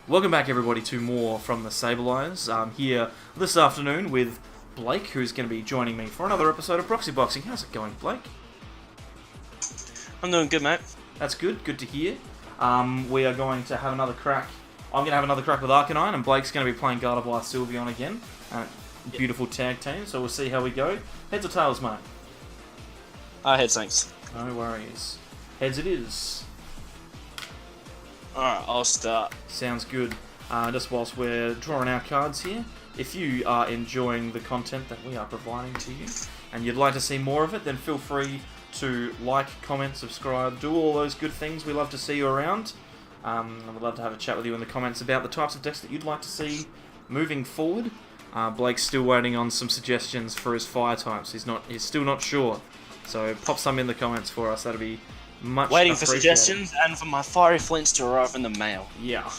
Welcome back, everybody, to more from the Sableyes. I'm here this afternoon with Blake, who's going to be joining me for another episode of Proxy Boxing. How's it going, Blake? I'm doing good, mate. That's good. Good to hear. We are going to have another crack. I'm going to have another crack with Arcanine, and Blake's going to be playing Gardevoir Sylveon again. Beautiful tag team, so we'll see how we go. Heads or tails, mate? Heads, thanks. No worries. Heads it is. Alright, I'll start. Sounds good. Just whilst we're drawing our cards here, if you are enjoying the content that we are providing to you and you'd like to see more of it, then feel free to like, comment, subscribe, do all those good things. We love to see you around. And we'd love to have a chat with you in the comments about the types of decks that you'd like to see moving forward. Blake's still waiting on some suggestions for his fire types. He's still not sure. So pop some in the comments for us. That'd be much Waiting for suggestions and for my fiery flints to arrive in the mail. Yeah.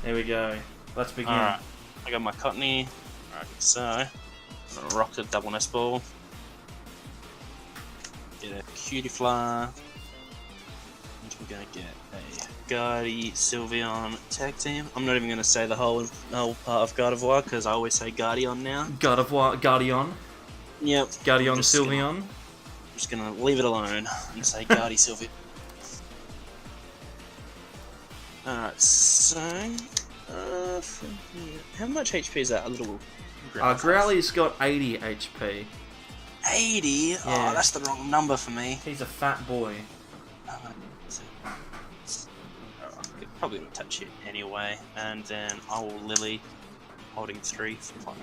There we go. Let's begin. Alright, I got my Cottony. Alright, so I'm gonna rock the double nest ball. Get a Cutie Fly. And we're gonna get a Gardevoir Sylveon tag team. I'm not even gonna say the whole part of Gardevoir because I always say Guardian now. Guardian. Yep. Guardian Sylveon. I'm just gonna leave it alone and say Gardevoir Sylveon. Alright, so from here, how much HP is that? A little Growly's got 80 HP. 80? Yeah. Oh, that's the wrong number for me. He's a fat boy. Probably gonna touch it anyway, and then I will Lily, holding 3 for fun.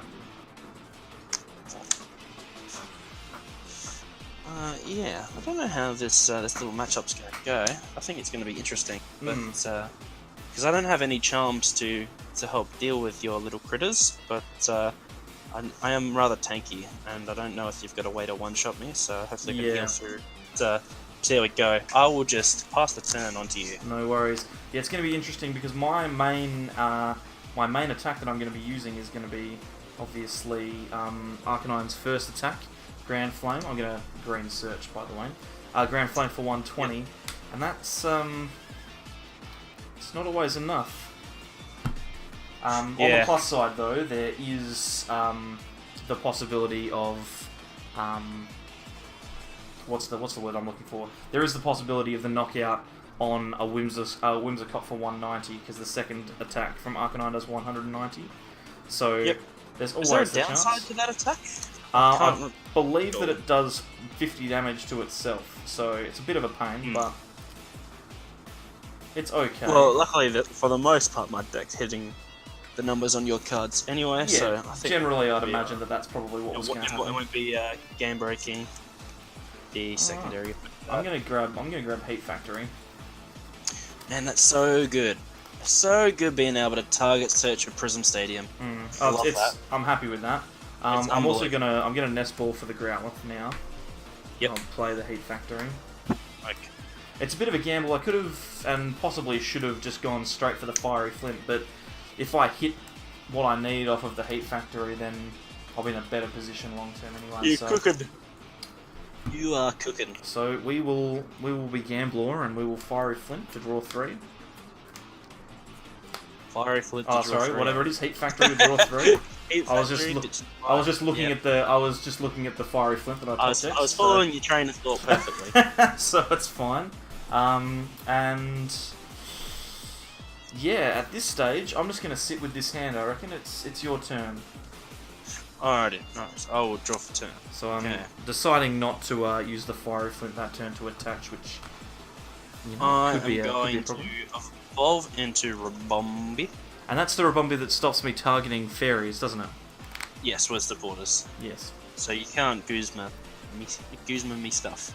Yeah, I don't know how this little matchup's going to go. I think it's going to be interesting, but because I don't have any charms to help deal with your little critters, but I am rather tanky, and I don't know if you've got a way to one-shot me, so hopefully I can heal through. So there we go. I will just pass the turn onto you. No worries. Yeah, it's going to be interesting because my main attack that I'm going to be using is going to be obviously Arcanine's first attack. Grand Flame. I'm going to green search, by the way. Grand Flame for 120, and that's it's not always enough. On the plus side, though, there is the possibility of what's the word I'm looking for? There is the possibility of the knockout on a Whimsicott for 190 because the second attack from Arcanine does 190. So there's always is there a downside to that attack? I believe that it does 50 damage to itself, so it's a bit of a pain, but it's okay. Well, luckily, for the most part, my deck's hitting the numbers on your cards anyway, so I think generally I'd imagine that that's probably what was going to happen. It won't be game breaking. The secondary. I'm gonna grab Heat Factory. Man, that's so good. So good being able to target search a Prism Stadium. I love that. I'm happy with that. I'm also gonna Nest Ball for the Growlithe now. Yep. I'll play the Heat Factory. Okay. It's a bit of a gamble. I could have and possibly should have just gone straight for the Fiery Flint, but if I hit what I need off of the Heat Factory, then I'll be in a better position long term anyway. You're cooking. You are cooking. So we will be Gambler and we will Fiery Flint to draw 3. Fiery Flint to draw 3. Oh, sorry, whatever it is, Heat Factory to draw 3. I was just looking at the Fiery Flint that I took. I was following your train of thought perfectly. So it's fine. And yeah, at this stage, I'm just gonna sit with this hand. I reckon it's your turn. Alrighty, nice. I will draw for turn. So I'm deciding not to use the Fiery Flint that turn to attach, which could be a problem. To evolve into Rabombi. And that's the Rabombi that stops me targeting fairies, doesn't it? Yes, where's the borders? Yes. So you can't Guzma me stuff.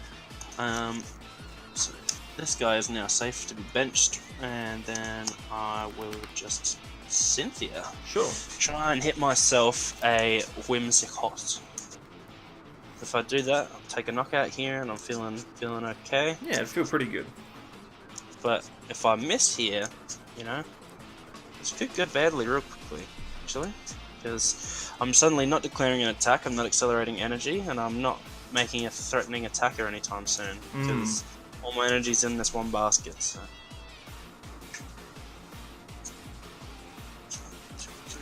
So this guy is now safe to be benched, and then I will just Cynthia. Sure. Try and hit myself a Whimsicott. If I do that, I'll take a knockout here, and I'm feeling okay. Yeah, I feel pretty good. But if I miss here, this could go badly real quickly, actually, because I'm suddenly not declaring an attack, I'm not accelerating energy, and I'm not making a threatening attacker anytime soon, because all my energy's in this one basket. So.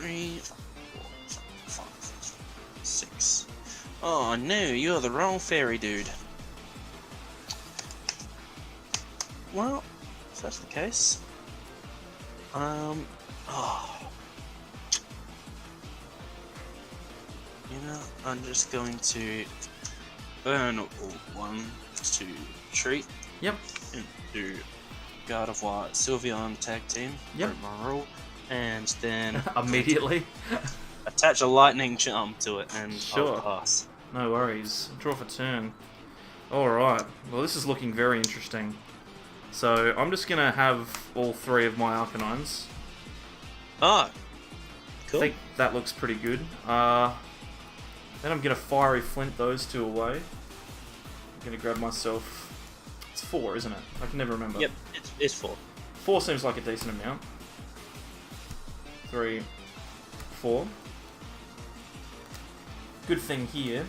3, 4, 5, 6. Oh no, you're the wrong fairy, dude. Well, if that's the case, you know, I'm just going to burn 1, 2 treat. Yep. Into Gardevoir Sylveon tag team. Yep. My rule, and then Immediately. attach a lightning charm to it, and Sure. I'll pass. No worries. Draw for turn. Alright. Well, this is looking very interesting. So, I'm just gonna have all 3 of my Arcanines. Ah, cool. I think that looks pretty good. Then I'm gonna Fiery Flint those 2 away. I'm gonna grab myself... It's 4, isn't it? I can never remember. Yep, it's 4. 4 seems like a decent amount. 3, 4. Good thing here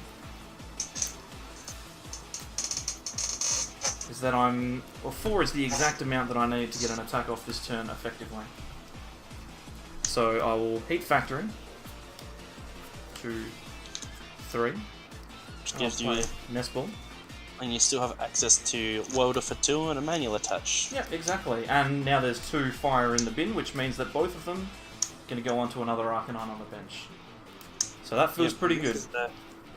is that well, 4 is the exact amount that I need to get an attack off this turn effectively. So I will Heat Factory. 2, 3. Which gives I'll you, play Nest Ball. and you still have access to Welder for 2 and a manual attach. Yeah, exactly. And now there's 2 fire in the bin, which means that both of them are going to go onto another Arcanine on the bench. So that feels pretty good.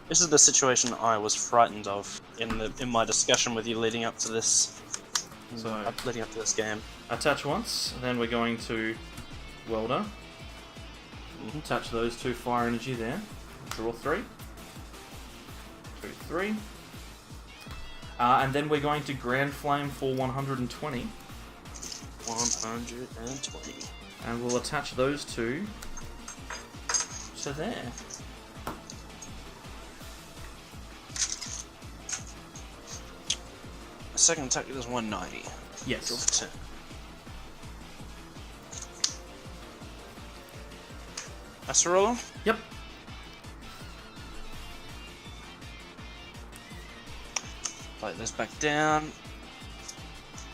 This is the situation I was frightened of in my discussion with you leading up to this. So Leading up to this game. attach once, then we're going to Welder. Mm-hmm. Attach those 2 fire energy there. Draw 3. 2, 3. And then we're going to Grand Flame for 120. 120. And we'll attach those 2 to there. Second attack is 190. Yes. Draw for 10. Acerola? Yep. Play this back down.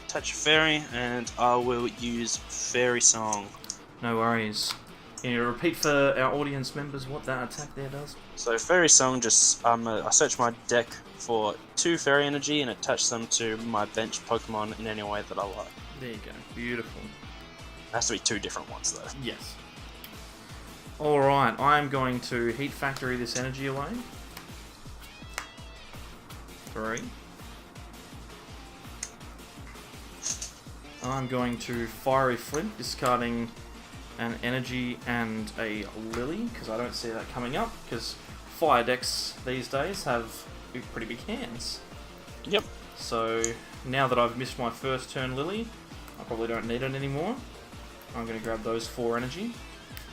Touch a fairy, and I will use Fairy Song. No worries. Can you repeat for our audience members what that attack there does? So Fairy Song just I search my deck for 2 fairy energy and attach them to my bench Pokemon in any way that I like. There you go. Beautiful. It has to be 2 different ones though. Yes. Alright, I'm going to Heat Factory this energy away. 3. I'm going to Fiery Flint, discarding an energy and a Lily, because I don't see that coming up, because fire decks these days have pretty big hands. Yep. So now that I've missed my first turn Lily, I probably don't need it anymore. I'm going to grab those 4 energy.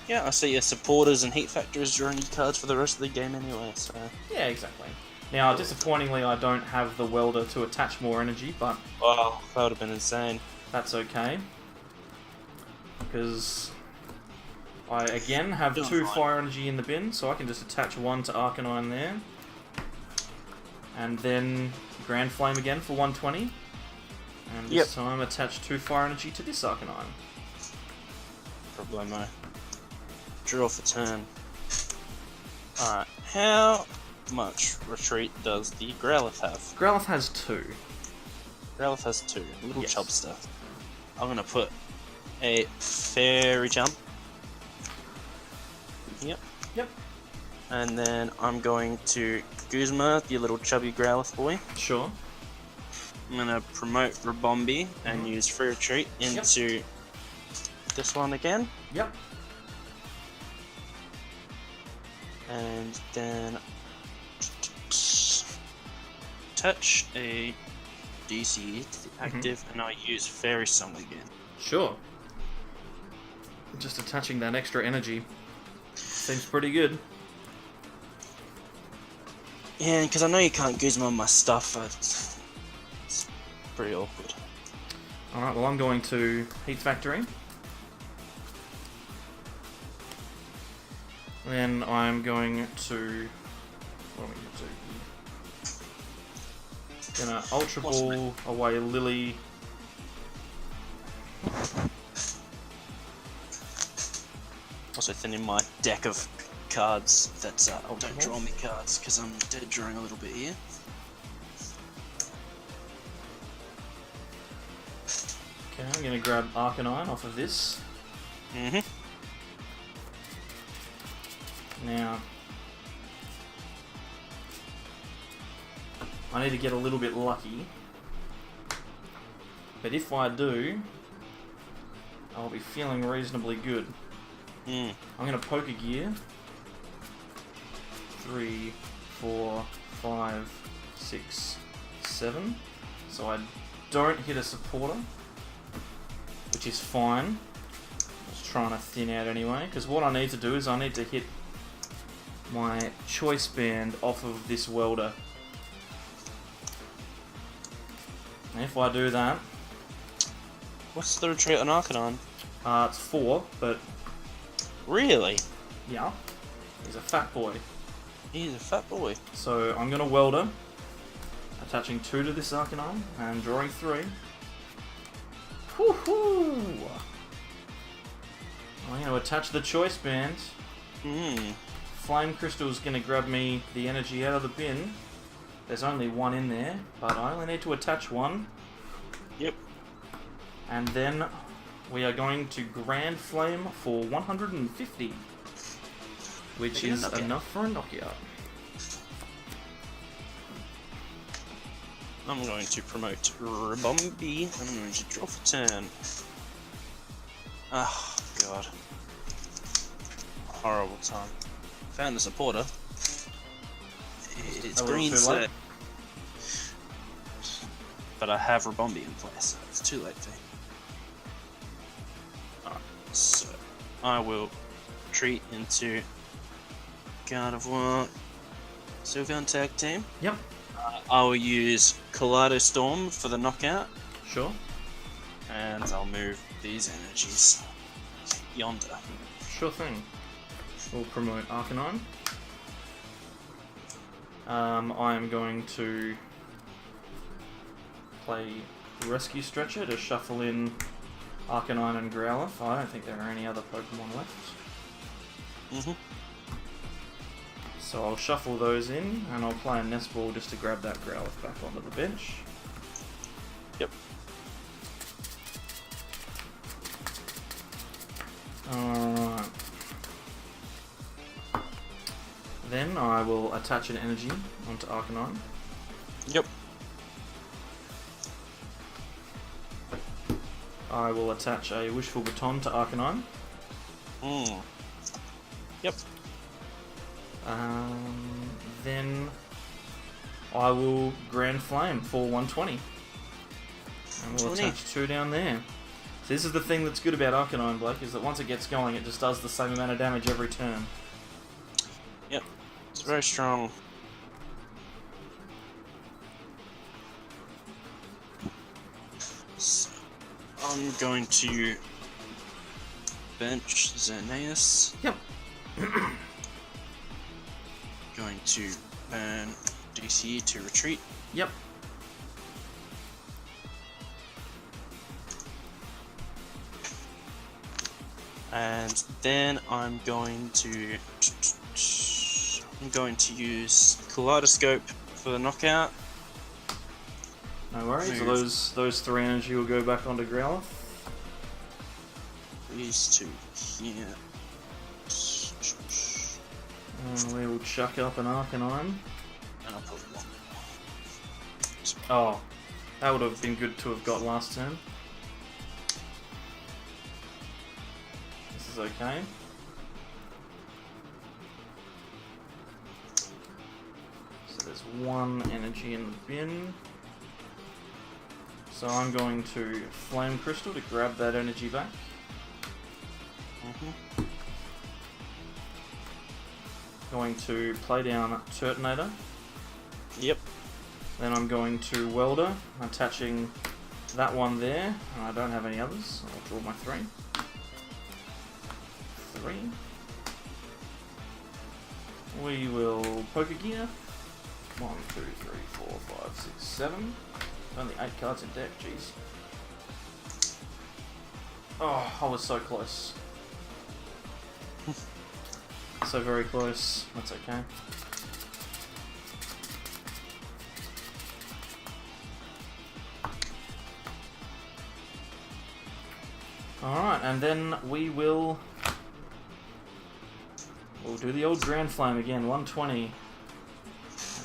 Yeah, I see your supporters and heat factors drawing you cards for the rest of the game anyway, so... Yeah, exactly. Now, disappointingly, I don't have the Welder to attach more energy, but... Wow, that would have been insane. That's okay. Because I, again, have 2 fire energy in the bin, so I can just attach 1 to Arcanine there. And then Grand Flame again for 120. And this time attach 2 fire energy to this Arcanine. Problemo. Draw for turn. Alright, how much retreat does the Growlithe have? Growlithe has 2. Growlithe has 2. Little Yes. chubster. I'm gonna put a Fairy Jump. Yep. Yep. And then I'm going to Guzma, the little chubby Growlithe boy. Sure. I'm gonna promote Rabombi and use Free Retreat into this one again. Yep. And then touch a DC to the active, and I use Fairy Song again. Sure. Just attaching that extra energy seems pretty good. Yeah, because I know you can't Guzma my stuff, but it's pretty awkward. Alright, well I'm going to Heat Factory. Then I'm going to... What am I going to do here? Gonna Ultra Ball away Lily. Also thinning my deck of cards that don't draw me cards, because I'm dead drawing a little bit here. Okay, I'm going to grab Arcanine off of this. Now, I need to get a little bit lucky, but if I do, I'll be feeling reasonably good. I'm going to Poker Gear. 3, 4, 5, 6, 7. So I don't hit a supporter, which is fine. I was trying to thin out anyway, because what I need to do is I need to hit my choice band off of this welder. And if I do that... What's the retreat on Arcanine? It's 4, but... Really? Yeah. He's a fat boy. He's a fat boy. So I'm going to welder, attaching 2 to this Arcanine, and drawing 3. Woohoo! I'm going to attach the choice band. Flame Crystal's going to grab me the energy out of the bin. There's only 1 in there, but I only need to attach 1. Yep. And then we are going to Grand Flame for 150, which is enough for a knockout. I'm going to promote Ribombee, and I'm going to draw for turn. Oh, God. Horrible time. Found the supporter. It's green set. But I have Ribombee in place, so it's too late for me. Alright, so I will retreat into Gardevoir Sylveon tag team. Yep. I will use Kaleido Storm for the knockout. Sure. And I'll move these energies yonder. Sure thing. We'll promote Arcanine. I am going to play Rescue Stretcher to shuffle in Arcanine and Growlithe. I don't think there are any other Pokemon left. So I'll shuffle those in, and I'll play a Nest Ball just to grab that Growlithe back onto the bench. Yep. Alright. Then I will attach an energy onto Arcanine. Yep. I will attach a Wishful Baton to Arcanine. Yep. Then I will Grand Flame for 120. And we'll attach 2 down there. So this is the thing that's good about Arcanine, Blake, is that once it gets going, it just does the same amount of damage every turn. Yep. It's very strong. So I'm going to bench Xerneas. Yep. Going to burn DC to retreat. Yep. And then I'm going to use Kaleidoscope for the knockout. No worries. Those 3 energy will go back onto Growlithe. These 2 here. And we will chuck up an Arcanine. And I'll put 1. Oh, that would have been good to have got last turn. This is okay. So there's 1 energy in the bin. So I'm going to Flame Crystal to grab that energy back. Going to play down Turtonator. Yep. Then I'm going to Welder, attaching that one there. And I don't have any others. I'll draw my 3. 3. We will Poker Gear. 1, 2, 3, 4, 5, 6, 7. Only 8 cards in deck, jeez. Oh, I was so close. So very close. That's okay. Alright, and then we'll do the old Grand Flame again, 120. And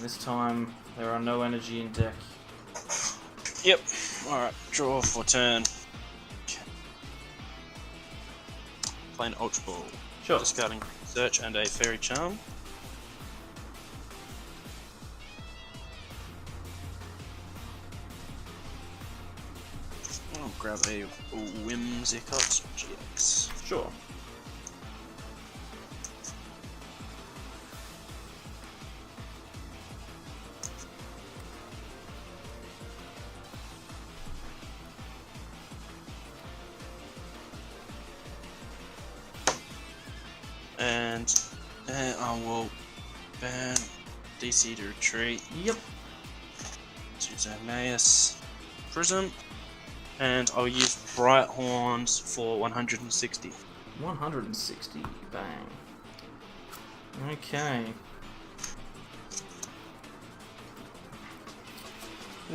this time, there are no energy in deck. Yep. Alright, draw for turn. Playing Ultra Ball. Sure. Discarding Search and a Fairy Charm. I'll grab a Whimsicott GX. Sure. And I will ban DC to retreat. Yep. To Zagnaeus Prism. And I'll use Bright Horns for 160. 160. Bang. Okay.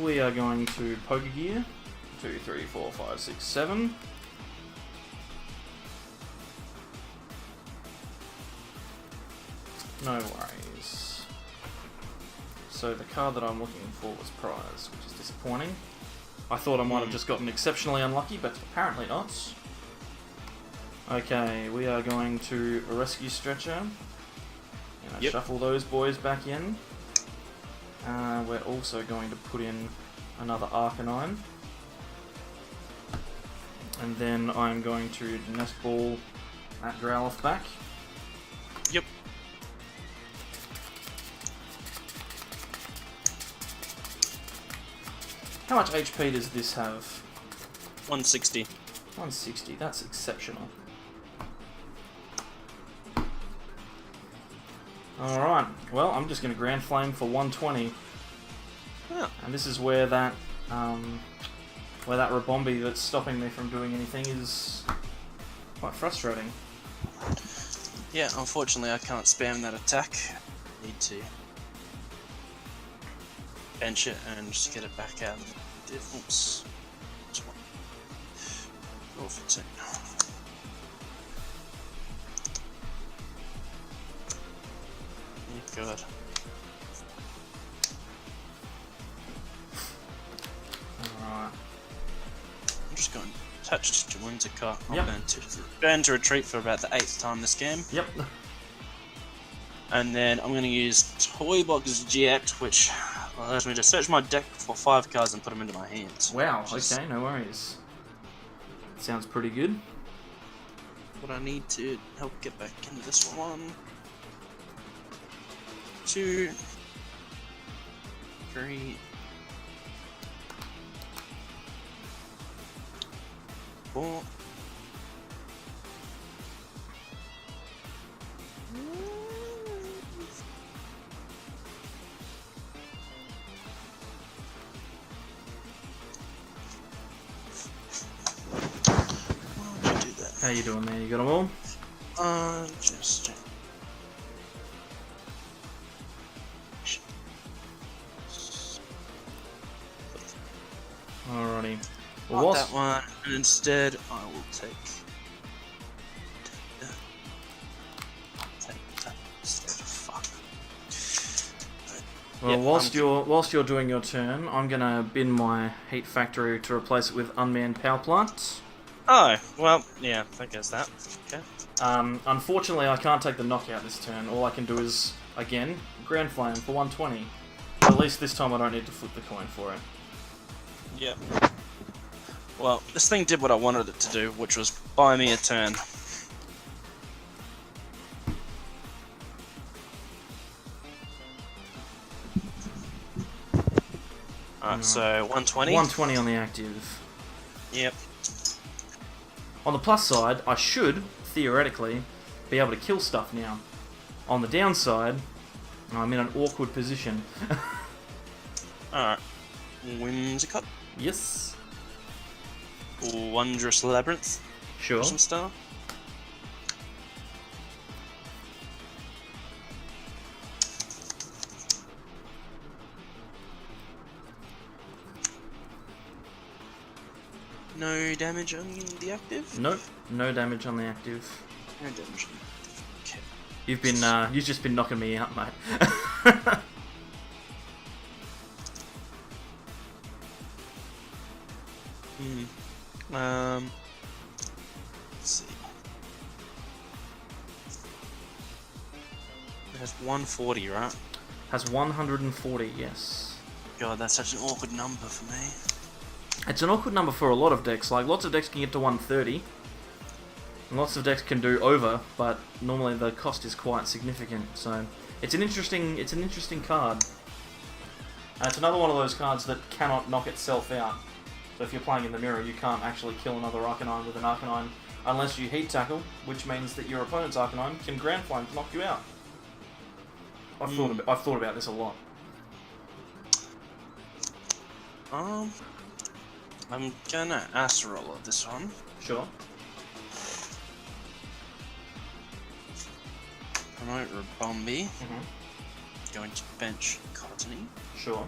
We are going to Poker Gear. 2, 3, 4, 5, 6, 7. No worries. So the card that I'm looking for was Prize, which is disappointing. I thought I might have just gotten exceptionally unlucky, but apparently not. Okay, we are going to Rescue Stretcher. Yep. Shuffle those boys back in. We're also going to put in another Arcanine. And then I'm going to Nest Ball that Growlithe back. Yep. How much HP does this have? 160. 160, that's exceptional. Alright, well, I'm just going to Grand Flame for 120. Yeah. And this is where that Rabombi that's stopping me from doing anything is quite frustrating. Yeah, unfortunately I can't spam that attack. Need to bench it and just get it back out. Oops. Roll for 2. Oh god. Alright. I'm just going attached to Whimsicott. I'll Yep. burn to retreat for about the 8th time this game. Yep. And then I'm going to use Toy Box GX, which allows me to search my deck for 5 cards and put them into my hand. Wow, okay, no worries. Sounds pretty good. What I need to help get back into this one. 2, 3, 4. Why would you do that? How you doing there? You got them all? Just. Alrighty. Not Well, that one, and instead I will take that instead. Fuck. well, Yep, whilst you're doing your turn, I'm gonna bin my Heat Factory to replace it with Unmanned Power Plant. Oh, well, yeah, I guess that. Okay. Unfortunately, I can't take the knockout this turn. All I can do is, again, Grand Flame for 120. But at least this time I don't need to flip the coin for it. Yep. Well, this thing did what I wanted it to do, which was buy me a turn. Alright, so 120? 120 on the active. Yep. On the plus side, I should, theoretically, be able to kill stuff now. On the downside, I'm in an awkward position. Alright. Whimsicott. Yes. Wondrous Labyrinth. Sure. Prism Star. No damage on the active? Nope, no damage on the active. No damage on the active. Okay. You've just been knocking me out, mate. Let's see. It has 140, right? Has 140, yes. God, that's such an awkward number for me. It's an awkward number for a lot of decks. Like, lots of decks can get to 130. And lots of decks can do over, but normally the cost is quite significant. So, it's an interesting card. And it's another one of those cards that cannot knock itself out. So if you're playing in the mirror, you can't actually kill another Arcanine with an Arcanine unless you Heat Tackle, which means that your opponent's Arcanine can Grand Flame to knock you out. I've thought about this a lot. I'm gonna Acerola this one. Sure. Promote Rabombi. Going to bench Arcanine. Sure.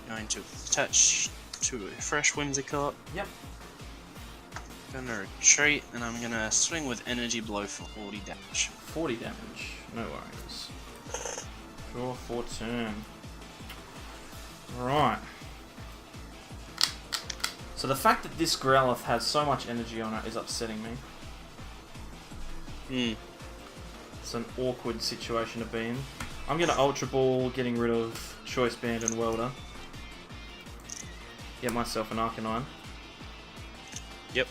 Going to attach to a fresh Whimsicott. Yep. Gonna retreat, and I'm gonna swing with Energy Blow for 40 damage. 40 damage. No worries. Draw for turn. Right. So the fact that this Growlithe has so much energy on it is upsetting me. It's an awkward situation to be in. I'm going to Ultra Ball, getting rid of Choice Band and Welder. Get myself an Arcanine. Yep.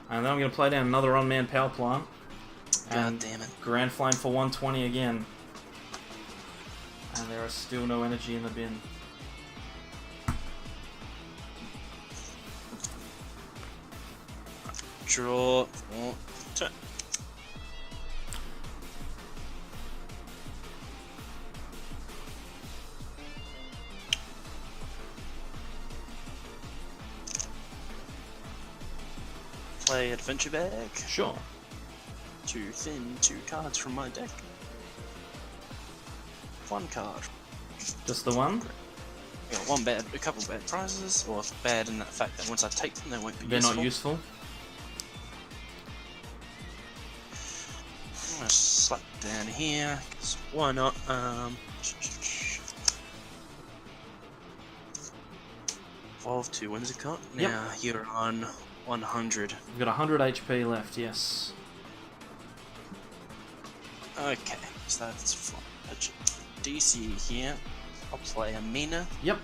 And then I'm going to play down another unmanned power plant. God damn it. Grand Flame for 120 again. And there is still no energy in the bin. Draw for turn. Play Adventure Bag. Sure. To thin 2 cards from my deck. 1 card. Just the one? Got a couple bad prizes, or bad in that fact that once I take them, they won't be They're useful. not useful. I'm gonna slap down here. 'Cause why not? Evolve to Whimsicott. Yep. Now you're on 100. We've got 100 HP left, yes. Okay, so that's fine. DC here. I'll play a Mina. Yep.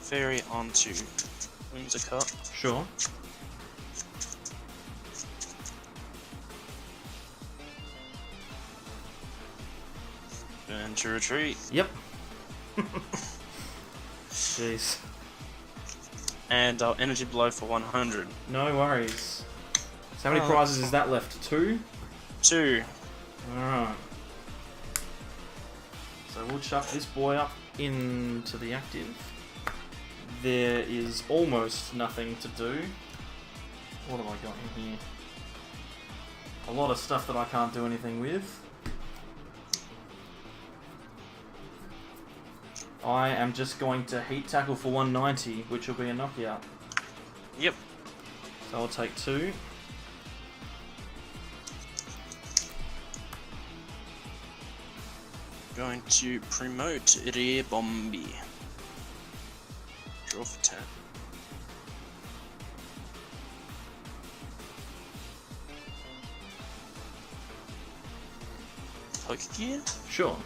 Fairy onto Whimsicott. Sure. And to retreat. Yep. Jeez. And I'll Energy Blow for 100. No worries. So how many prizes is that left? 2? 2. Alright. So we'll chuck this boy up into the active. There is almost nothing to do. What have I got in here? A lot of stuff that I can't do anything with. I am just going to Heat Tackle for 190, which will be a knockout. Yep. So I'll take 2. Going to promote Rabombi. Draw for 10. Poke Gear? Sure.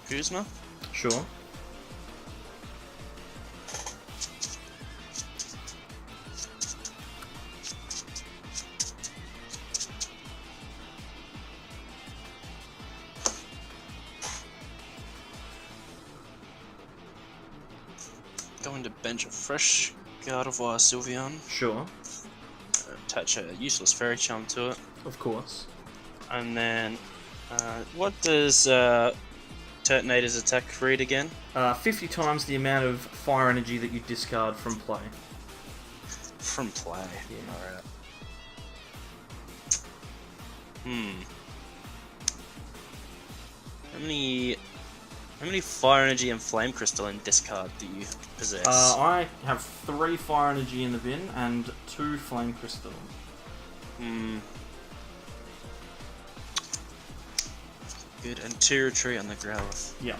Kuzma? Sure. Going to bench a fresh Gardevoir Sylveon. Sure. Attach a useless Fairy Charm to it. Of course. And then, what does Turtonator's attack read again? 50 times the amount of fire energy that you discard from play. From play. Yeah. Alright. How many fire energy and flame crystal in discard do you possess? I have 3 fire energy in the bin and 2 flame crystal. Good, and 2 retreat on the Growlithe. Yeah.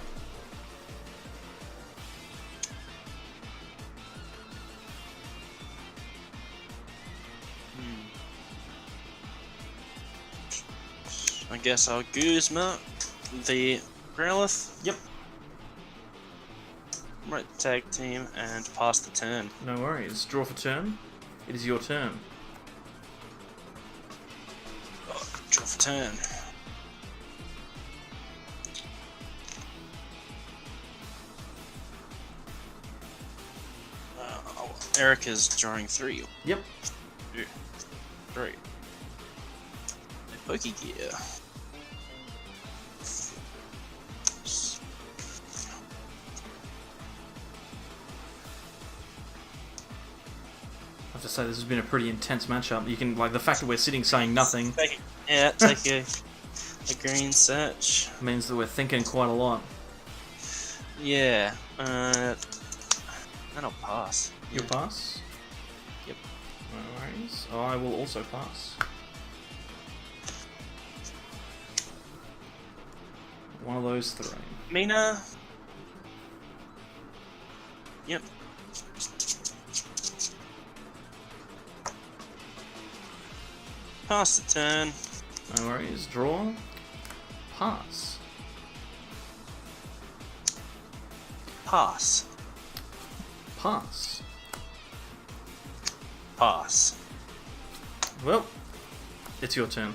I guess I'll Guzma the Growlithe. Yep. Right, tag team and pass the turn. No worries. Draw for turn. It is your turn. Draw for turn. Erica's drawing 3. Yep. 2, 3. Pokegear. I have to say, this has been a pretty intense matchup. You can, like, the fact that we're sitting saying nothing Take a green search. means that we're thinking quite a lot. Yeah. Then I'll pass. You'll pass? Yep. No worries. I will also pass. One of those 3. Mina. Yep. Pass the turn. No worries. Draw. Pass. Pass. Pass. Pass. Well, it's your turn.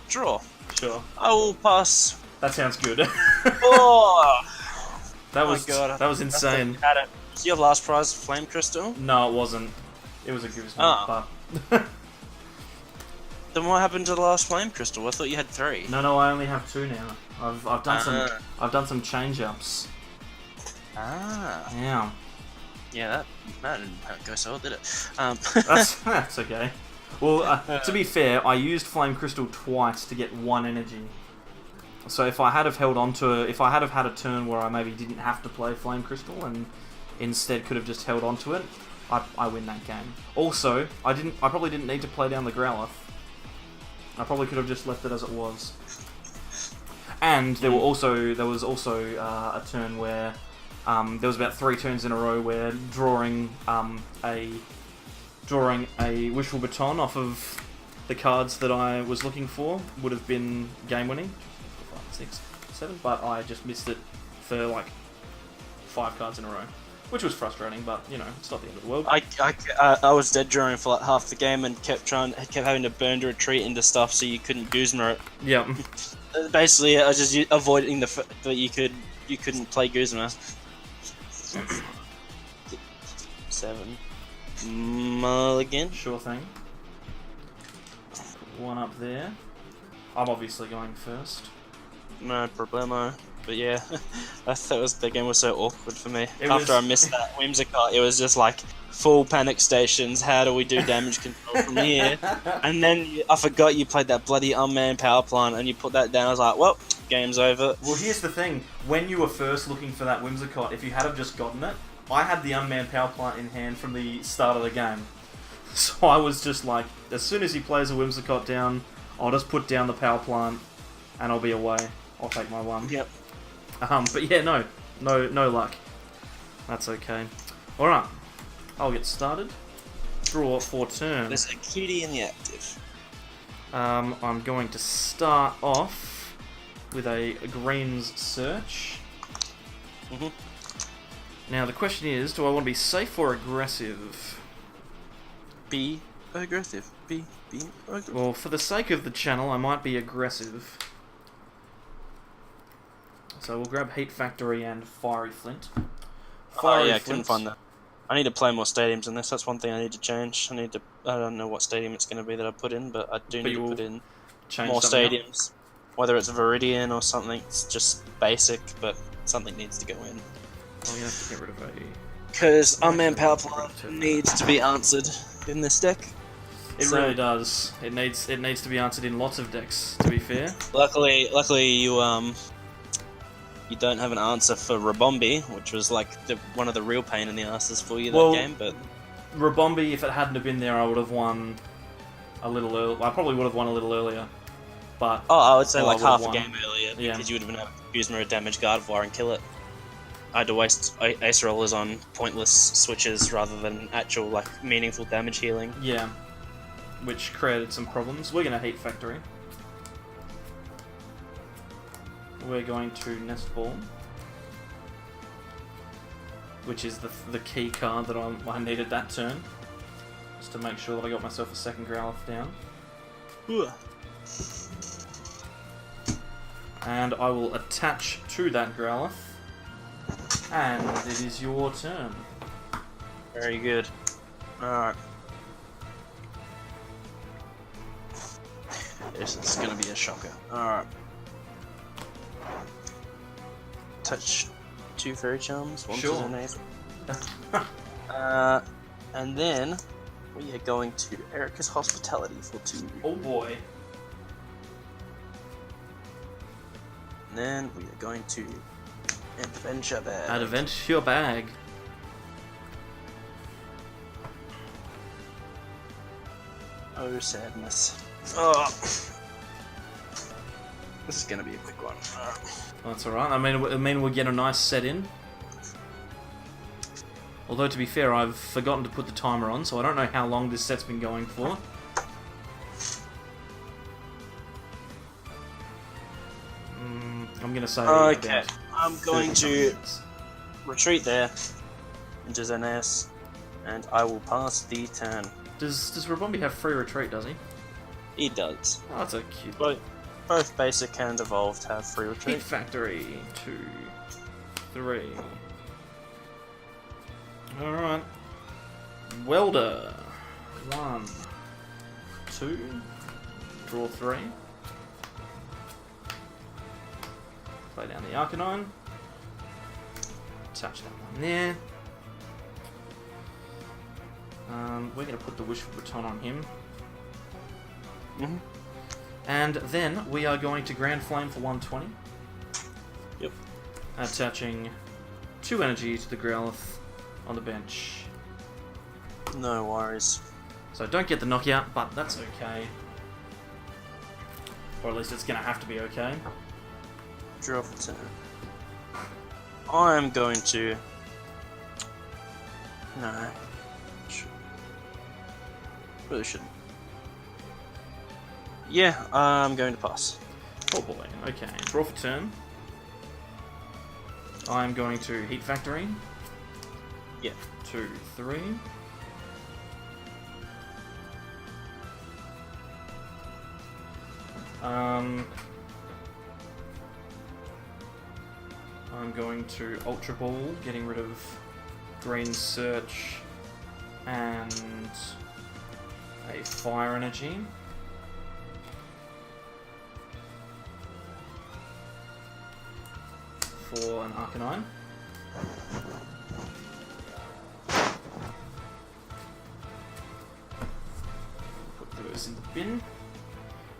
Draw. Sure. I will pass. That sounds good. Oh! That Oh was my God. that was insane. Had it. Was your last prize Flame Crystal? No, it wasn't. It was a Guzman, Oh. but Then what happened to the last Flame Crystal? I thought you had 3. no, I only have 2 now. I've done some change ups. Ah. Yeah, Yeah, that didn't go so well, did it? that's okay. Well, to be fair, I used Flame Crystal twice to get 1 energy. So if I had have held on to, if I had have had a turn where I maybe didn't have to play Flame Crystal and instead could have just held on to it, I win that game. Also, I probably didn't need to play down the Growlithe. I probably could have just left it as it was. And there was also a turn where there was about 3 turns in a row where drawing a Wishful Baton off of the cards that I was looking for would have been game winning. 4, 5, 6, 7, but I just missed it for like 5 cards in a row, which was frustrating. But you know, it's not the end of the world. I was dead drawing for like half the game and kept having to burn to retreat into stuff so you couldn't Guzma it. Yeah. Basically, I was just avoiding the fact that you couldn't play Guzma. 7. Mulligan. Sure thing. 1 up there. I'm obviously going first. No problemo. But yeah, the game was so awkward for me. It After was- I missed that Whimsicott, it was just like full panic stations. How do we do damage control from here? And then I forgot you played that bloody unmanned power plant, and you put that down. I was like, well, game's over. Well, here's the thing. When you were first looking for that Whimsicott, if you had have just gotten it, I had the unmanned power plant in hand from the start of the game. So I was just like, as soon as he plays a Whimsicott down, I'll just put down the power plant, and I'll be away. I'll take my 1. Yep. But yeah, no luck. That's okay. Alright, I'll get started. Draw for turn. There's a cutie in the active. I'm going to start off with a Greens Search. Mhm. Now the question is, do I want to be safe or aggressive? Be aggressive. Be aggressive. Well, for the sake of the channel, I might be aggressive. So we'll grab Heat Factory and Fiery Flint. Oh yeah, I couldn't find that. I need to play more stadiums in this. That's one thing I need to change. I don't know what stadium it's going to be that I put in, but I do need to put in Change more something up. stadiums. Whether it's Viridian or something, it's just basic, but something needs to go in. Oh, you have to get rid of a... Because Unmanned Power Plant needs to be answered in this deck. It really does. It needs to be answered in lots of decks, to be fair. Luckily you don't have an answer for Rabombi, which was like one of the real pain in the asses for you that game. But Rabombi, if it hadn't have been there, I would have won a little early. I probably would have won a little earlier. But I would say like half a won. game earlier, because Yeah. you would have been able to use Mirror Damage Gardevoir and kill it. I had to waste Ace Rollers on pointless switches rather than actual like meaningful damage healing. Yeah, which created some problems. We're going to Heat Factory. We're going to Nest Ball, which is the key card that I needed that turn, just to make sure that I got myself a second Growlithe down. Ugh. And I will attach to that Growlithe, and it is your turn. Very good. Alright. This is going to be a shocker. Alright. Touch 2 Fairy Charms, one Sure. to the name. And then we are going to Erica's Hospitality for 2. Oh boy. And then we are going to Adventure Bag. Adventure Bag. Oh, sadness. Oh. This is gonna be a quick one. That's alright. I mean, we'll get a nice set in. Although, to be fair, I've forgotten to put the timer on, so I don't know how long this set's been going for. I'm going to say... Okay, about I'm going 30 to minutes. retreat there into Xerneas, and I will pass the turn. Does Rabombi have free retreat, does he? He does. Oh, that's a cute... Both basic and evolved have free Heat retreat. Factory. 2, 3. Alright. Welder. 1, 2. Draw 3. Play down the Arcanine. Touch that one there. We're going to put the Wishful Baton on him. Mm-hmm. And then we are going to Grand Flame for 120. Yep. Attaching 2 energy to the Growlithe on the bench. No worries. So don't get the knockout, but that's okay. Or at least it's going to have to be okay. Draw for turn. I'm going to... No. Really shouldn't. Yeah, I'm going to pass. Oh boy, okay. Draw for turn. I'm going to Heat Factory. Yeah. 2, 3. I'm going to Ultra Ball, getting rid of Green Search and a Fire Energy. For an Arcanine. Put those in the bin.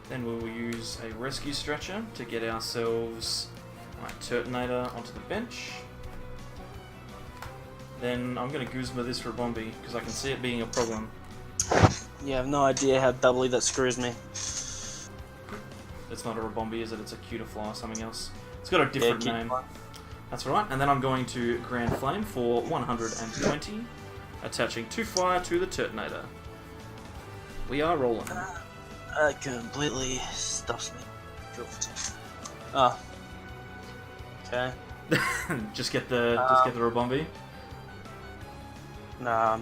Then we will use a Rescue Stretcher to get ourselves a Turtonator onto the bench. Then I'm going to Guzma this for Bombi because I can see it being a problem. Yeah, I have no idea how doubly that screws me. It's not a Rabombi, is it? It's a Cutiefly or something else. It's got a different name. Cutiefly. That's right. And then I'm going to Grand Flame for 120, attaching 2 fire to the Turtonator. We are rolling. That completely stuffs me. Draw for turn. Ah. Okay. just get the Rabombi. Nah.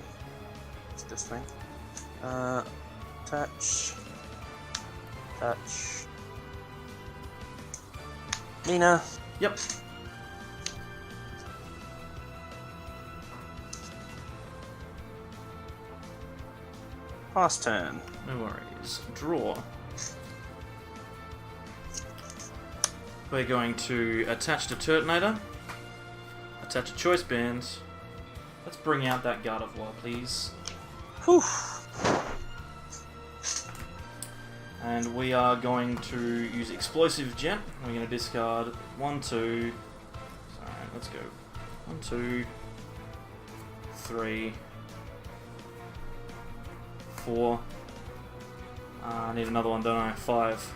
It's this thing. Touch. Touch. Nina. Yep. Pass turn. No worries. Draw. We're going to attach to Turtonator. Attach a Choice Band. Let's bring out that Gardevoir, please. Whew. And we are going to use Explosive Jet. We're going to discard 1, 2. Sorry, let's go. 1, 2, 3, 4. I need another one, don't I? 5.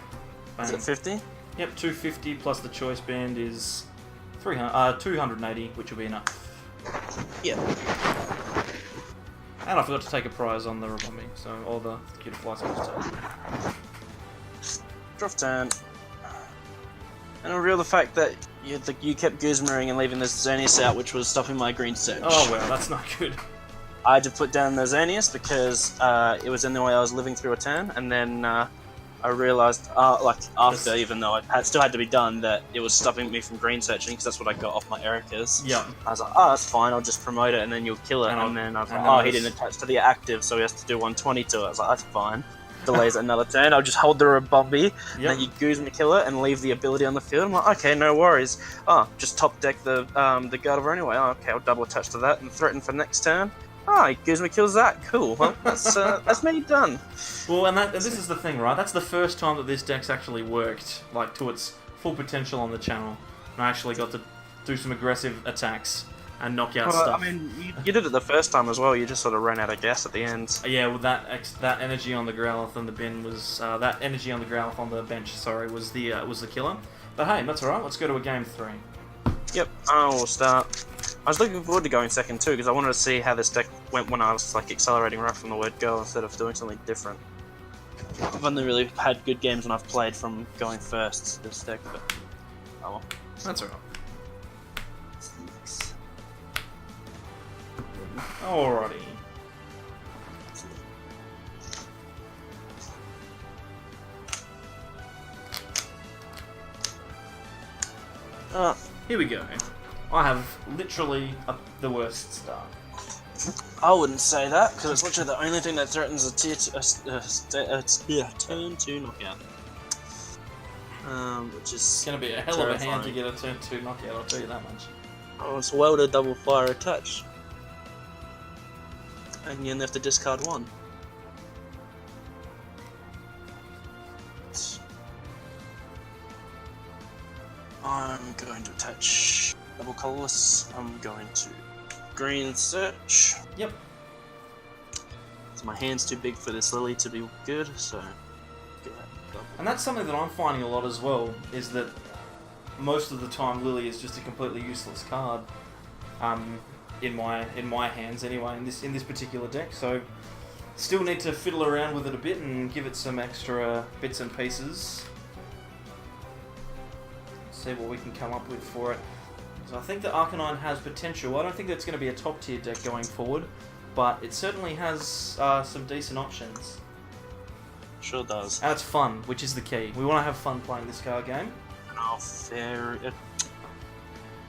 Bang. Is it 50? Yep, 250 plus the Choice Band is 280, which will be enough. Yeah. And I forgot to take a prize on the rebombing, so all the computer flies on Draw turn. And I reveal the fact that you kept Guzmaring and leaving this Xerneas out, which was stopping my green search. Oh well, that's not good. I had to put down the Xerneas because it was in the way I was living through a turn, and then I realised, after, even though it still had to be done, that it was stopping me from green searching because that's what I got off my Ericas. Yeah. I was like, oh, that's fine, I'll just promote it and then you'll kill it. And then I was like, oh, he didn't attach to the active, so he has to do 120 to it. I was like, that's fine. Delays another turn. I'll just hold the Ribombee, and then you Guzma kill it and leave the ability on the field. I'm like, okay, no worries. Oh, just top deck the Gardevoir anyway. Oh, okay, I'll double attach to that and threaten for next turn. Oh, Guzma kills that. Cool. Well, that's me done. Well, and this is the thing, right? That's the first time that this deck's actually worked, like, to its full potential on the channel. And I actually got to do some aggressive attacks and knock out stuff. I mean, you did it the first time as well. You just sort of ran out of gas at the end. Yeah, well, that energy on the Growlithe on the bin was that energy on the Growlithe on the bench. Sorry, was the killer. But hey, that's alright. Let's go to a game 3. Yep, I will start. I was looking forward to going second too because I wanted to see how this deck went when I was like accelerating right from the word go instead of doing something different. I've only really had good games when I've played from going first this deck, but oh well. That's alright. Alrighty. Here we go. I have literally the worst start. I wouldn't say that because it's literally the only thing that threatens a turn 2 knockout. Which is It's going to be a hell of a hand to get a turn 2 knockout, I'll tell you that much. Oh, it's Welder double fire attach. And you only have to discard 1. I'm going to attach double colorless. I'm going to green search. Yep. So my hand's too big for this Lily to be good, so go ahead. And that's something that I'm finding a lot as well, is that most of the time Lily is just a completely useless card. In my hands anyway, in this particular deck, so still need to fiddle around with it a bit and give it some extra bits and pieces. See what we can come up with for it. So I think that Arcanine has potential. I don't think that's going to be a top tier deck going forward, but it certainly has some decent options. Sure does. And it's fun, which is the key. We want to have fun playing this card game. And I'll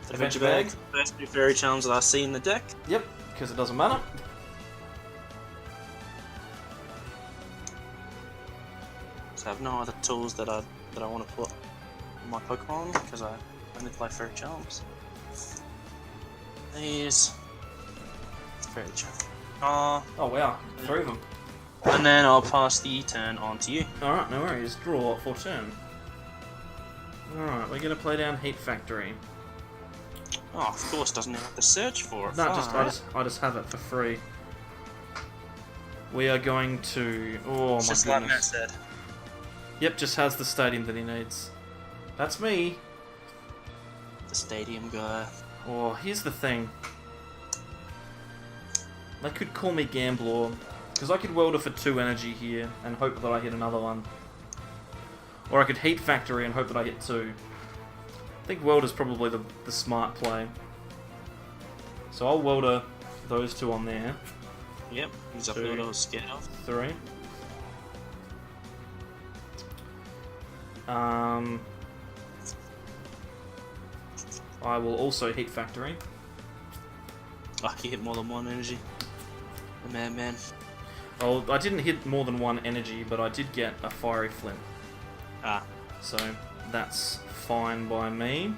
Adventure Bag. First 2 fairy charms that I see in the deck. Yep, because it doesn't matter. So I have no other tools that I want to put on my Pokemon because I only play fairy charms. These fairy charm. Oh wow, 3 of them. And then I'll pass the turn on to you. Alright, no worries. Draw for turn. Alright, we're going to play down Heat Factory. Oh, of course, doesn't even have to search for it. No, I just have it for free. We are going to... Oh my just goodness. like Matt said. Yep, just has the stadium that he needs. That's me. The stadium guy. Oh, here's the thing. They could call me Gambler, because I could Welder for 2 energy here and hope that I hit another one. Or I could Heat Factory and hope that I hit 2. I think Welder's probably the smart play. So I'll Welder those 2 on there. Yep, exactly what I was scared of. 3. I will also Heat Factory. Oh, you hit more than 1 energy. The madman. Oh, I didn't hit more than 1 energy, but I did get a Fiery Flint. Ah. So that's fine by me.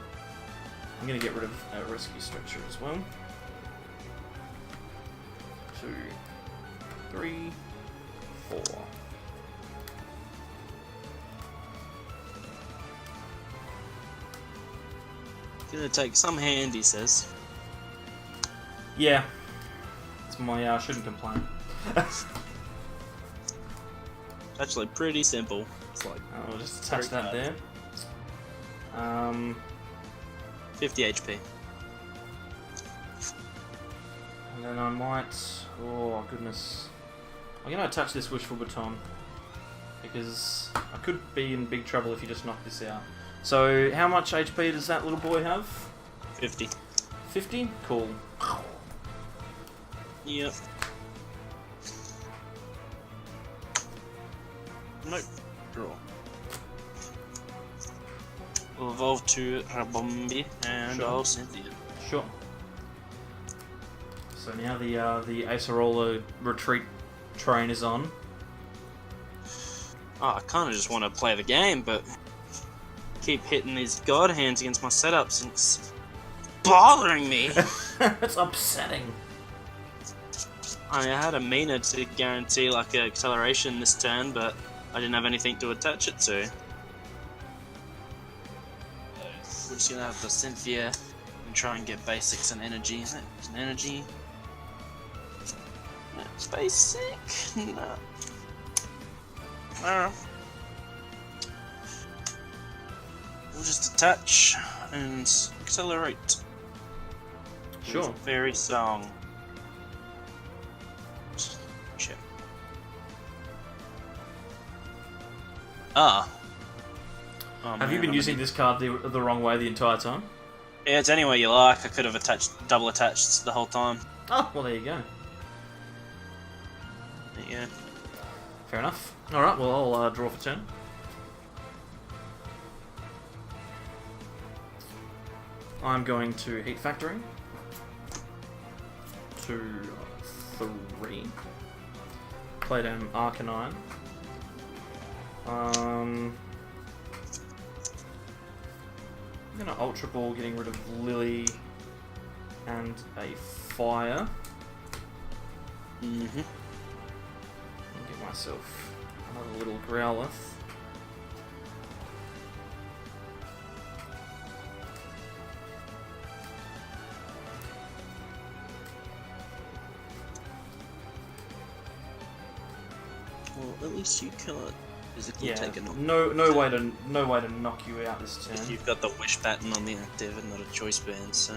I'm going to get rid of a Rescue Stretcher as well. 2, 3, 4. Gonna take some hand, he says. Yeah. It's my, shouldn't complain. Actually, pretty simple. It's like I'll just attach that there. 50 HP. And then I might... Oh, goodness. I'm going to attach this Wishful Baton. Because I could be in big trouble if you just knock this out. So, how much HP does that little boy have? 50. 50? Cool. Yep. Nope. Draw. We'll evolve to Rabombi and Sure. I'll Cynthia. Sure. So now the Acerola retreat train is on. Oh, I kind of just want to play the game, but keep hitting these god hands against my setups and it's bothering me. It's upsetting. I mean, I had a Mina to guarantee like an acceleration this turn, but I didn't have anything to attach it to. We're just gonna have the Cynthia and try and get basics and energy. There's an energy. That's basic. No. We'll just attach and accelerate. Sure. Very song. Check. Ah. Oh, Have you been using this card the wrong way the entire time? Yeah, it's any way you like. I could have double attached the whole time. Oh, well there you go. Yeah. Fair enough. Alright, well I'll draw for turn. I'm going to Heat Factory. 2, 3. Play down Arcanine. I'm gonna Ultra Ball, getting rid of Lily and a Fire. Mm-hmm. And get myself another little Growlithe. Well, at least you can't physically take a knock. No way to knock you out this turn. You've got the wish button on the active and not a choice band, so.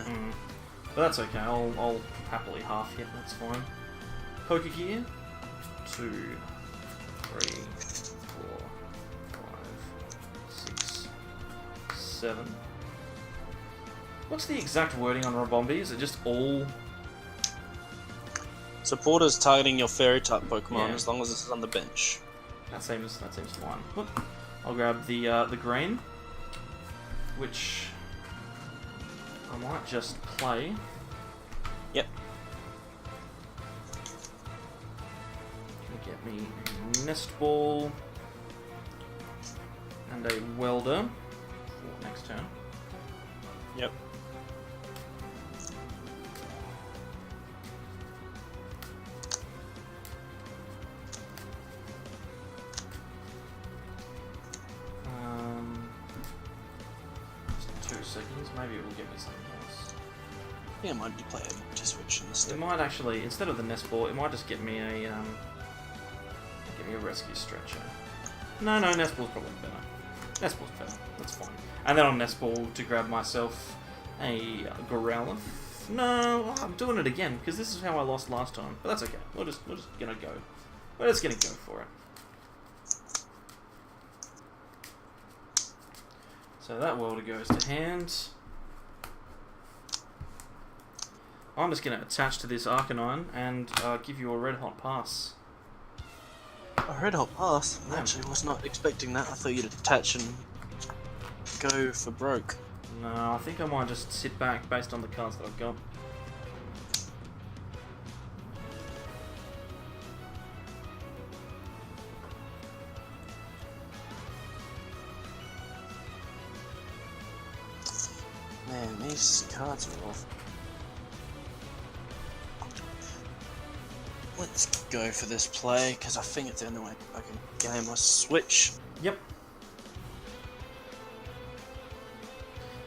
But that's okay. I'll happily half hit. That's fine. Pokegear. 2, 3, 4, 5, 6, 7. What's the exact wording on Rabombi? Is it just all? Supporters targeting your fairy type Pokemon Yeah. as long as this is on the bench. That seems fine. Whoop. I'll grab the green, which I might just play. Yep. Gonna get me a Nest Ball and a Welder for next turn. Yep. Just 2 seconds. Maybe it will get me something else. Yeah, might you play a to switch in the It step. might actually, instead of the Nest Ball, it might just get me a Rescue Stretcher. No, Nest Ball's probably better. Nest Ball's better. That's fine. And then on Nest Ball to grab myself a Growlithe. No, I'm doing it again because this is how I lost last time. But that's okay. We're just gonna go. We're just gonna go for it. So that Welder goes to hand. I'm just going to attach to this Arcanine and give you a red hot pass. A red hot pass? I Yeah. actually was not expecting that. I thought you'd attach and go for broke. No, I think I might just sit back based on the cards that I've got. these cards off. Let's go for this play, because I think it's the only way I can game my switch. Yep.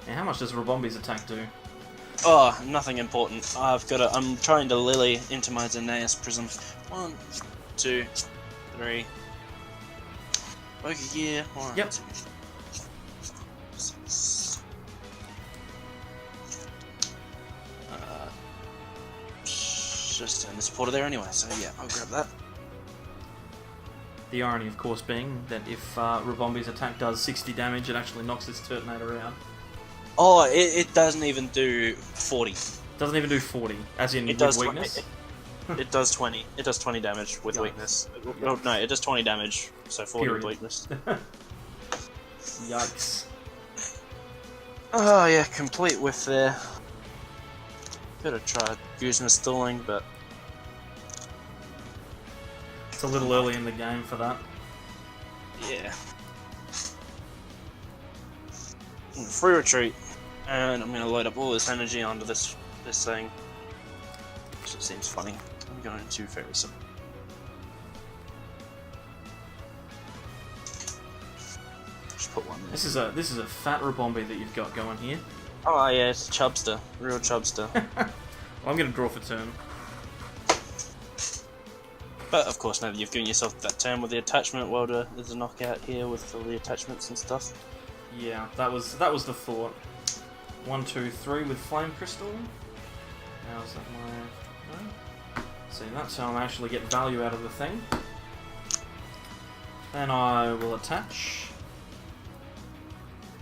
Now, how much does Rabombi's attack do? Oh, nothing important. I'm trying to Lily into my Xenaeus Prism. 1, 2, 3. Over here. 1, Yep. 2, 6. Just turn this portal there anyway, so yeah, I'll grab that. The irony, of course, being that if Rabombi's attack does 60 damage, it actually knocks this Turtonator out. Oh, it doesn't even do 40. Doesn't even do 40, as in It with does weakness? It does 20. It does 20 damage with Yikes. weakness. Oh, no, it does 20 damage, so 40 with Period. weakness. Yikes. Oh yeah, complete whiff there. Could have tried Guzma stalling, but It's a little early in the game for that. yeah. Free retreat, and I'm gonna load up all this energy onto this thing. Which seems funny. I'm going to Fairy Sun. Just put one there. This is a fat Rabombi that you've got going here. Oh yeah, it's Chubster, real Chubster. Well, I'm going to draw for turn. But of course, now that you've given yourself that turn with the attachment, well, there's a knockout here with all the attachments and stuff. Yeah, that was the thought. 1, 2, 3 with Flame Crystal. Now is that my... No? See, that's how I actually get value out of the thing. Then I will attach.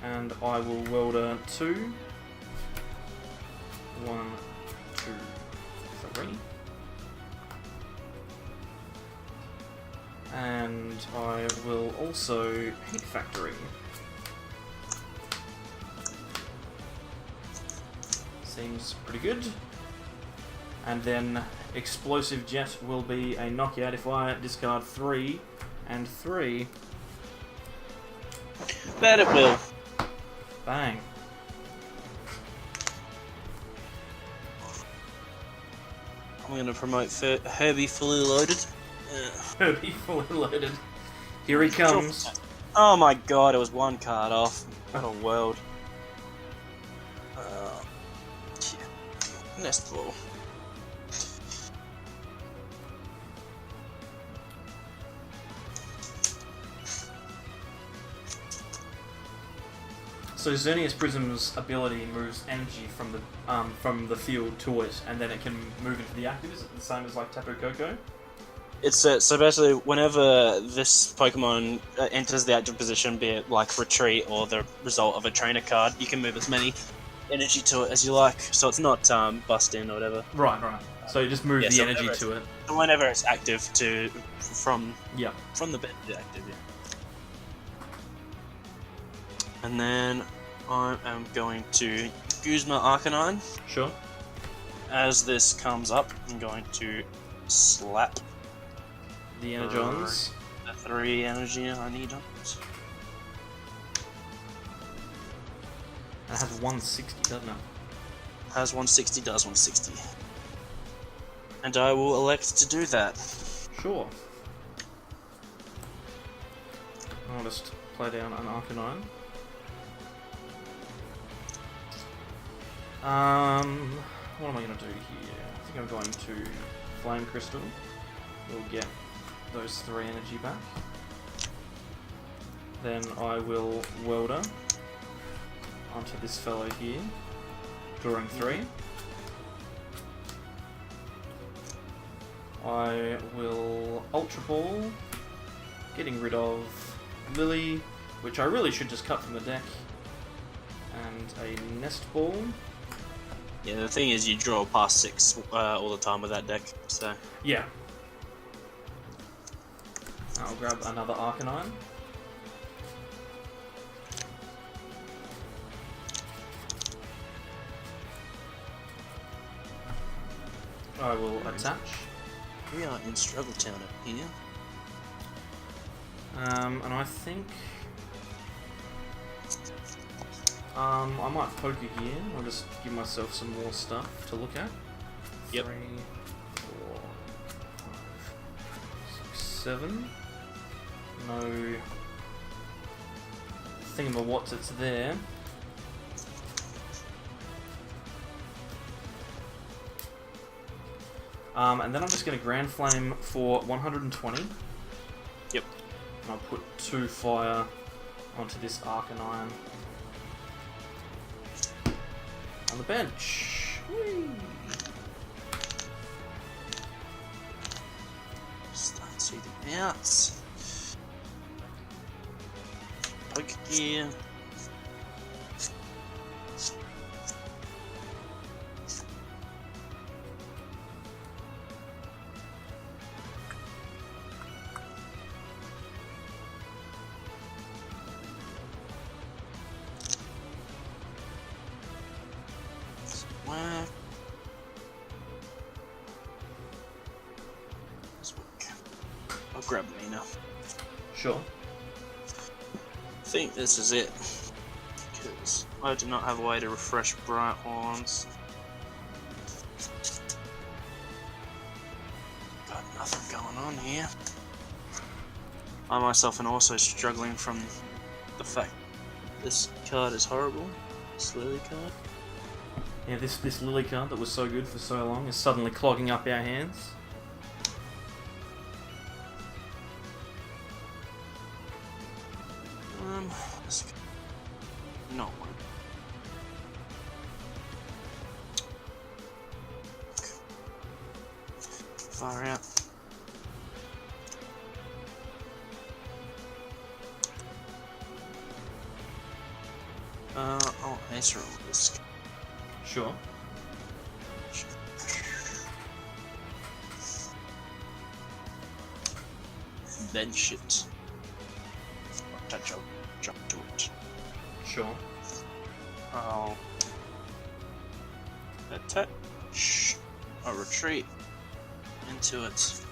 And I will welder 2. 1, 2, 3. And I will also Heat Factory. Seems pretty good. And then Explosive Jet will be a knockout if I discard 3 and 3. Bet it will. Bang. I'm going to promote Herbie fully loaded. Herbie fully loaded. Here he comes. Oh my god, it was one card off. What a world. Yeah. Nest ball. So Xerneas Prism's ability moves energy from the field to it, and then it can move into the active. Is it the same as like Tapu Koko? It's so basically, whenever this Pokemon enters the active position, be it like retreat or the result of a trainer card, you can move as many energy to it as you like. So it's not bust in or whatever. Right. So you just move the so energy to it. Whenever it's active from the bed to active, yeah. And then I am going to Guzma Arcanine. Sure. As this comes up, I'm going to slap The Energons. the 3 energy I need on it. It has 160, doesn't it? Has 160, does 160. And I will elect to do that. Sure. I'll just play down an Arcanine. What am I going to do here? I think I'm going to Flame Crystal. We'll get those 3 energy back. Then I will Welder onto this fellow here, drawing 3. I will Ultra Ball, getting rid of Lily, which I really should just cut from the deck, and a Nest Ball. Yeah, the thing is, you draw past 6 all the time with that deck, so... Yeah. I'll grab another Arcanine. I will attach. We are in Struggle Town up here. And I think I might poke again. I'll just give myself some more stuff to look at. Yep. 3, 4, 5, 6, 7. No thingamawats, it's there. And then I'm just going to Grand Flame for 120. Yep. And I'll put 2 fire onto this Arcanine on the bench. Whee! Start shooting out. Poke here. Whack. This work. I'll grab Mina. Sure. I think this is it. Because I do not have a way to refresh Bright Horns. Got nothing going on here. I myself am also struggling from the fact this card is horrible. This Lily card. Yeah, this Lily card that was so good for so long is suddenly clogging up our hands. Let's go. No one. Far out. Oh, Acer on this. Sure. Bench it. Touch up, jump to it. Sure. I'll attach. I'll retreat into it.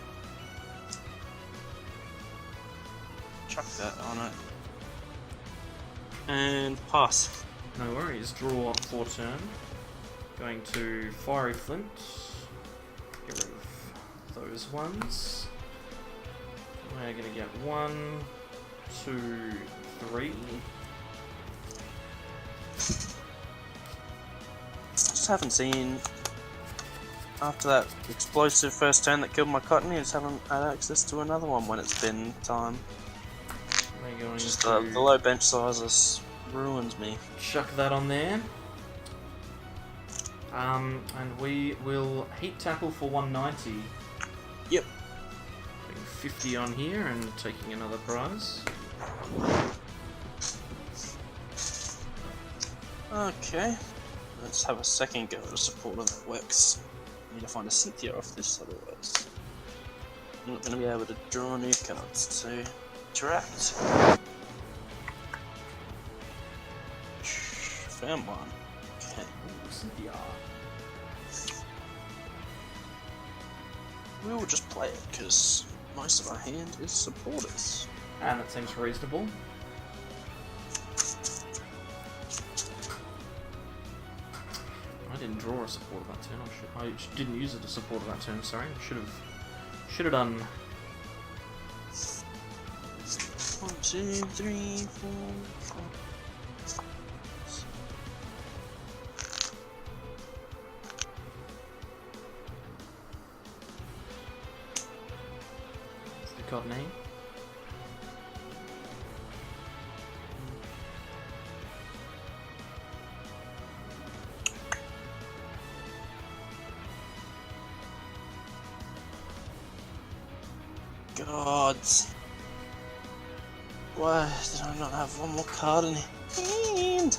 Chuck that on it. And pass. No worries. Draw for turn. Going to Fiery Flint. Get rid of those ones. We're going to get 1, 2, 3. Just haven't seen. After that explosive first turn that killed my Cotton, I just haven't had access to another one when it's been time. We're going Just to the low bench sizes ruins me. chuck that on there. And we will Heat Tackle for 190. Yep. Putting 50 on here and taking another prize. Okay. Let's have a second go at a supporter that works. Need to find a Cynthia off this, otherwise I'm not going to be able to draw new cards to interact. Found one. Okay. Cynthia. We will just play it because most of our hand is supporters. And that seems reasonable. I didn't draw a supporter that turn. I didn't use it as a supporter that turn. Sorry, should have done. 1, 2, 3, 4, 5. What's the card name? God. Why did I not have one more card in hand?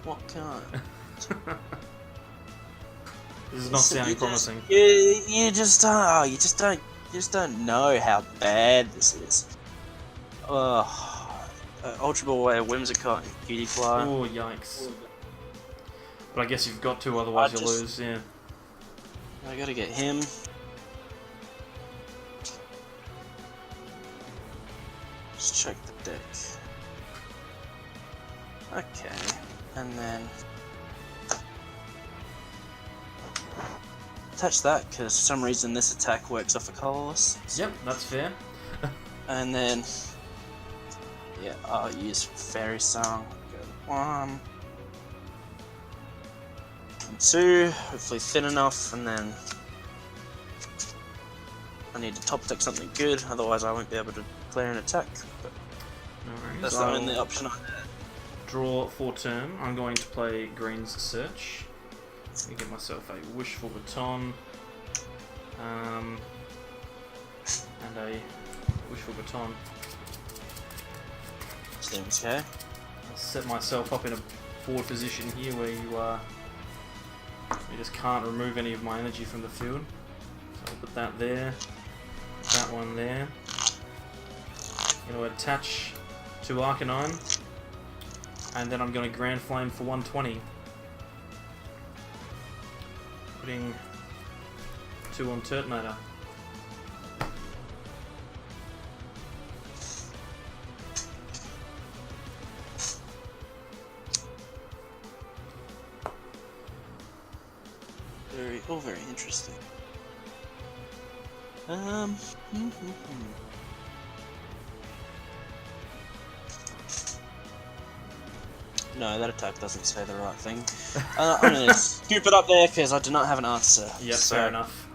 What card? This is not sounding promising. You just don't know how bad this is. Ultra Ball Way of Whimsicott and Cutie Fly. Oh yikes! But I guess you've got to, otherwise you'll lose. Yeah. I gotta get him. Let's check the deck. Okay, and then attach that because for some reason this attack works off a colorless. Yep, that's fair. And then, yeah, I'll use Fairy Song. Go 1, and 2, hopefully thin enough, and then I need to top deck something good, otherwise I won't be able to clear an attack. But No worries. that's the only option I have. Draw for turn. I'm going to play Green's Search. Let me get myself a Wishful Baton. And a Wishful Baton. Seems okay. I'll set myself up in a forward position here where you just can't remove any of my energy from the field. So I'll put that there. That one there. I'm going to attach to Arcanine. And then I'm going to Grand Flame for 120. Putting 2 on Turtonator. All very interesting. No, that attack doesn't say the right thing. I'm gonna scoop it up there because I do not have an answer. Yep, so. fair enough.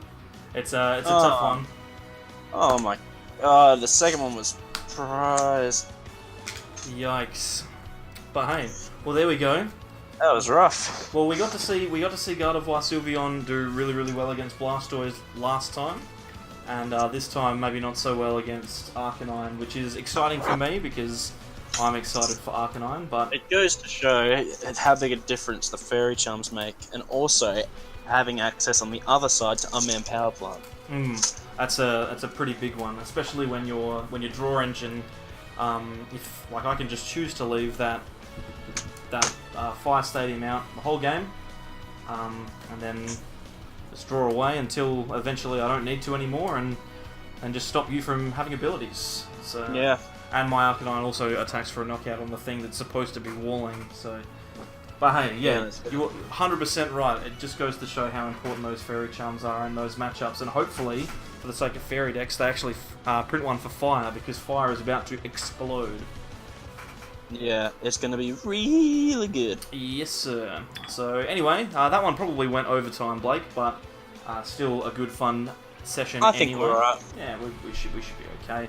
It's a tough one. Oh my god, the second one was prize. Yikes. But hey, well there we go. That was rough. Well, we got to see Gardevoir Sylveon do really well against Blastoise last time, and this time maybe not so well against Arcanine, which is exciting for me because I'm excited for Arcanine. But it goes to show how big a difference the Fairy Charms make, and also having access on the other side to Unmanned Power Plant. That's a pretty big one, especially when your draw engine, if like I can just choose to leave that Fire Stadium out the whole game, and then just draw away until eventually I don't need to anymore, and just stop you from having abilities. So, yeah. And my Arcanine also attacks for a knockout on the thing that's supposed to be walling. So, but hey, yeah, you're 100% right. It just goes to show how important those Fairy Charms are in those matchups, and hopefully, for the sake of Fairy decks, they actually print one for Fire, because Fire is about to explode. Yeah, it's going to be really good. Yes, sir. So anyway, that one probably went overtime, Blake, but still a good fun session. I think we're alright. Yeah, we should be okay.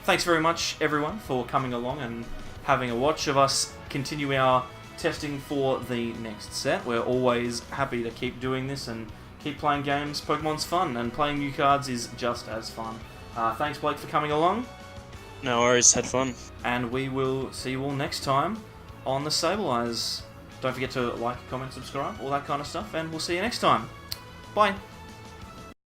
Thanks very much, everyone, for coming along and having a watch of us continue our testing for the next set. We're always happy to keep doing this and keep playing games. Pokemon's fun, and playing new cards is just as fun. Thanks, Blake, for coming along. No worries, had fun. And we will see you all next time on the Sableyes. Don't forget to like, comment, subscribe, all that kind of stuff, and we'll see you next time. Bye.